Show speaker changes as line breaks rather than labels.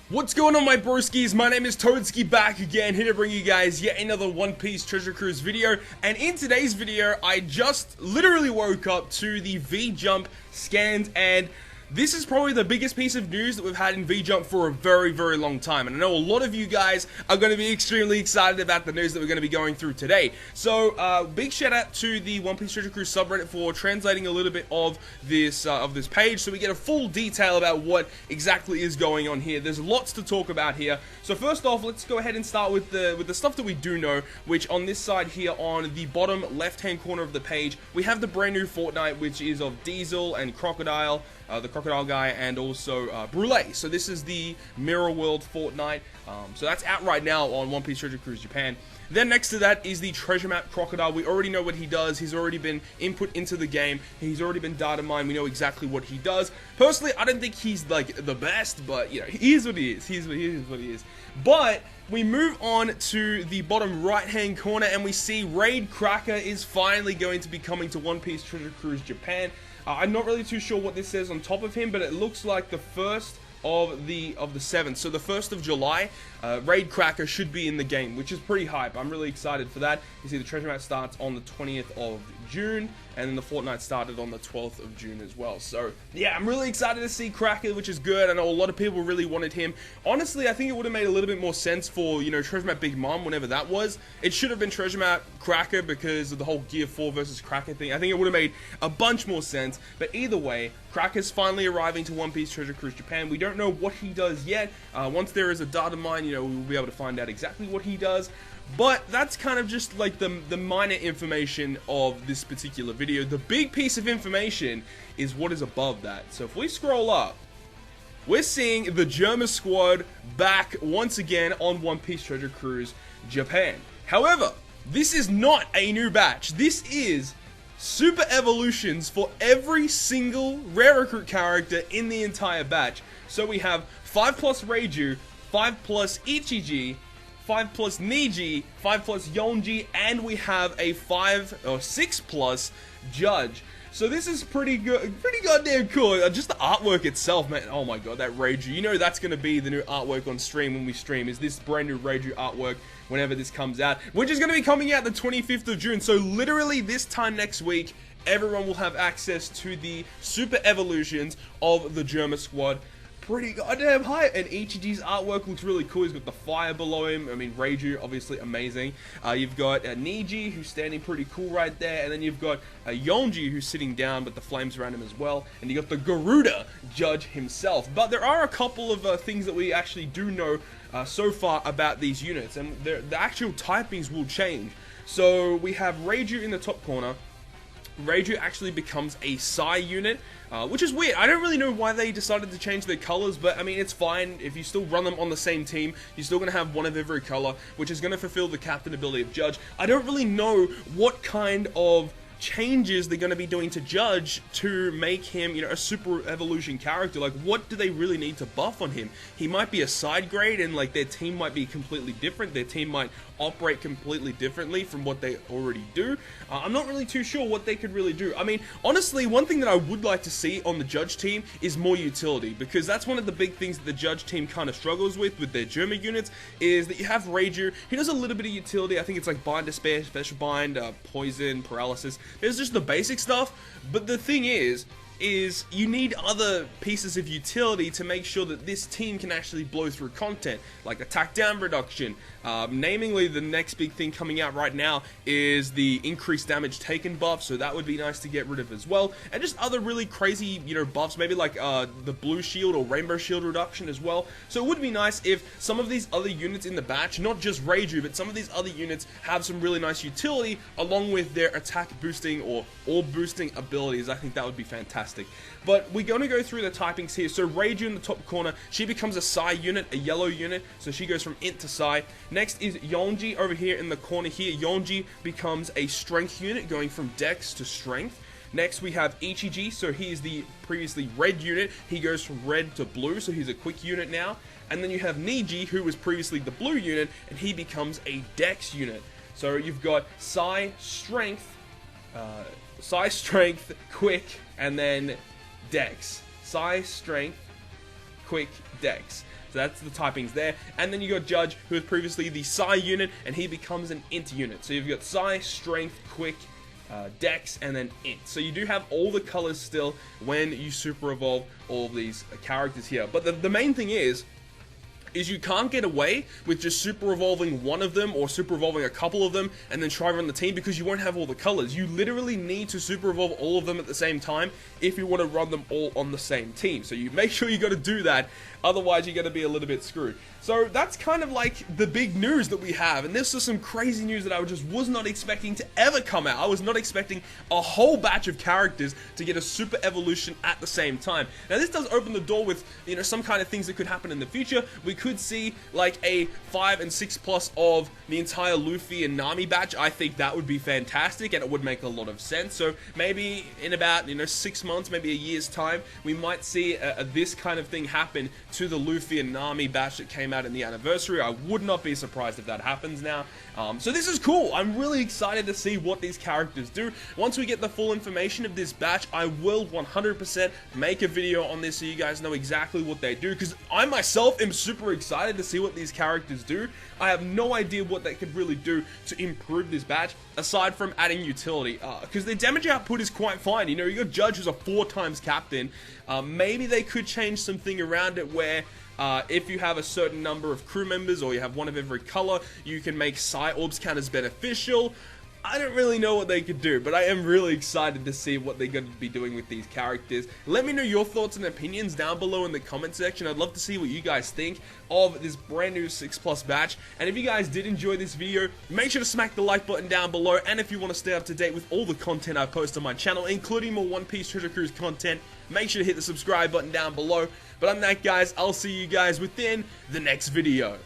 What's going on, my broskiis? My name is Toadski, back again, here to bring you guys yet another One Piece Treasure Cruise video. And in today's video, I just literally woke up to the V-Jump scans, and this is probably the biggest piece of news that we've had in V-Jump for a very, very long time. And I know a lot of you guys are going to be extremely excited about the news that we're going to be going through today. So, big shout out to the One Piece Treasure Cruise subreddit for translating a little bit of this page, so we get a full detail about what exactly is going on here. There's lots to talk about here. So first off, let's go ahead and start with the stuff that we do know, which on this side here on the bottom left-hand corner of the page, we have the brand new Fortnite, which is of Diesel and Crocodile. The Crocodile guy, and also Brule. So this is the Mirror World Fortnite. So that's out right now on One Piece Treasure Cruise Japan. Then next to that is the Treasure Map Crocodile. We already know what he does. He's already been input into the game. He's already been data mined. We know exactly what he does. Personally, I don't think he's like the best, but you know, he is what he is. He is what he is. But we move on to the bottom right-hand corner, and we see Raid Cracker is finally going to be coming to One Piece Treasure Cruise Japan. I'm not really too sure what this says on top of him, but it looks like the first of the 7th. So the 1st of July, Raid Cracker should be in the game, which is pretty hype. I'm really excited for that. You see the treasure map starts on the 20th of June, and then the Fortnite started on the 12th of June as well. So yeah, I'm really excited to see Cracker, which is good. I know a lot of people really wanted him. Honestly, I think it would have made a little bit more sense for, you know, Treasure Map Big Mom, whenever that was. It should have been Treasure Map Cracker because of the whole Gear 4 versus Cracker thing. I think it would have made a bunch more sense. But either way, Cracker's finally arriving to One Piece Treasure Cruise Japan. We don't know what he does yet. Once there is a data mine, you know, we will be able to find out exactly what he does. But that's kind of just like the minor information of this particular video. The big piece of information is what is above that. So if we scroll up, we're seeing the Germa squad back once again on One Piece Treasure Cruise Japan. However, this is not a new batch. This is super evolutions for every single rare recruit character in the entire batch. So we have 5+ Reiju, 5+ Ichiji, 5+ Niji, 5+ Yonji, and we have a 6+ Judge. So this is pretty good, pretty goddamn cool. Just the artwork itself, man. Oh my god, that Reiju. You know that's going to be the new artwork on stream when we stream, is this brand new Reiju artwork whenever this comes out, which is going to be coming out the 25th of June. So literally this time next week, everyone will have access to the super evolutions of the Germa squad. Pretty goddamn hype, and Ichiji's artwork looks really cool. He's got the fire below him. I mean, Reiju, obviously amazing. You've got Niji, who's standing pretty cool right there, and then you've got Yonji, who's sitting down, but the flames around him as well, and you got the Garuda Judge himself. But there are a couple of things that we actually do know so far about these units, and the actual typings will change. So we have Reiju in the top corner. Reiju actually becomes a Psy unit, which is weird. I don't really know why they decided to change their colors, but I mean, it's fine. If you still run them on the same team, you're still going to have one of every color, which is going to fulfill the captain ability of Judge. I don't really know what kind of changes they're going to be doing to Judge to make him, you know, a super evolution character. Like, what do they really need to buff on him? He might be a side grade, and like their team might be completely different. Their team might operate completely differently from what they already do. I'm not really too sure what they could really do. I mean, honestly, one thing that I would like to see on the Judge team is more utility, because that's one of the big things that the Judge team kind of struggles with their Germa units, is that you have Reiju. He does a little bit of utility. I think it's like Bind, Despair, Special Bind, Poison, Paralysis. There's just the basic stuff, but the thing is you need other pieces of utility to make sure that this team can actually blow through content, like attack down reduction. Namely, the next big thing coming out right now is the increased damage taken buff, so that would be nice to get rid of as well. And just other really crazy, you know, buffs, maybe like the blue shield or rainbow shield reduction as well. So it would be nice if some of these other units in the batch, not just Reiju, but some of these other units have some really nice utility along with their attack boosting or orb boosting abilities. I think that would be fantastic. But we're going to go through the typings here. So Reiju in the top corner, she becomes a Psy unit, a yellow unit, so she goes from Int to Psy. Next is Yonji over here in the corner here. Yonji becomes a Strength unit, going from Dex to Strength. Next we have Ichiji, so he is the previously red unit. He goes from red to blue, so he's a quick unit now. And then you have Niji, who was previously the blue unit, and he becomes a Dex unit. So you've got Psy, Strength, Quick, and then Dex. Psy, Strength, Quick, Dex. So that's the typings there. And then you got Judge, who was previously the Psi unit, and he becomes an Int unit. So you've got Psi, Strength, Quick, Dex, and then Int. So you do have all the colors still when you super evolve all of these characters here. But the main thing is you can't get away with just super evolving one of them or super evolving a couple of them and then try run the team, because you won't have all the colors. You literally need to super evolve all of them at the same time if you want to run them all on the same team. So you make sure you got to do that, otherwise you're going to be a little bit screwed. So that's kind of like the big news that we have, and this is some crazy news that I just was not expecting to ever come out. I was not expecting a whole batch of characters to get a super evolution at the same time. Now this does open the door with, you know, some kind of things that could happen in the future. We could see like a 5 and 6 plus of the entire Luffy and Nami batch. I think that would be fantastic, and it would make a lot of sense. So maybe in about, you know, 6 months, maybe a year's time, we might see this kind of thing happen to the Luffy and Nami batch that came out in the anniversary. I would not be surprised if that happens now. So this is cool. I'm really excited to see what these characters do. Once we get the full information of this batch, I will 100% make a video on this so you guys know exactly what they do, because I myself am super excited to see what these characters do. I have no idea what they could really do to improve this batch, aside from adding utility, because their damage output is quite fine. You know, you got Judge, who's a 4 times captain. Maybe they could change something around it where if you have a certain number of crew members, or you have one of every color, you can make Psi Orbs count as beneficial. I don't really know what they could do, but I am really excited to see what they're going to be doing with these characters. Let me know your thoughts and opinions down below in the comment section. I'd love to see what you guys think of this brand new 6+ batch. And if you guys did enjoy this video, make sure to smack the like button down below. And if you want to stay up to date with all the content I post on my channel, including more One Piece Treasure Cruise content, make sure to hit the subscribe button down below. But other than that, guys, I'll see you guys within the next video.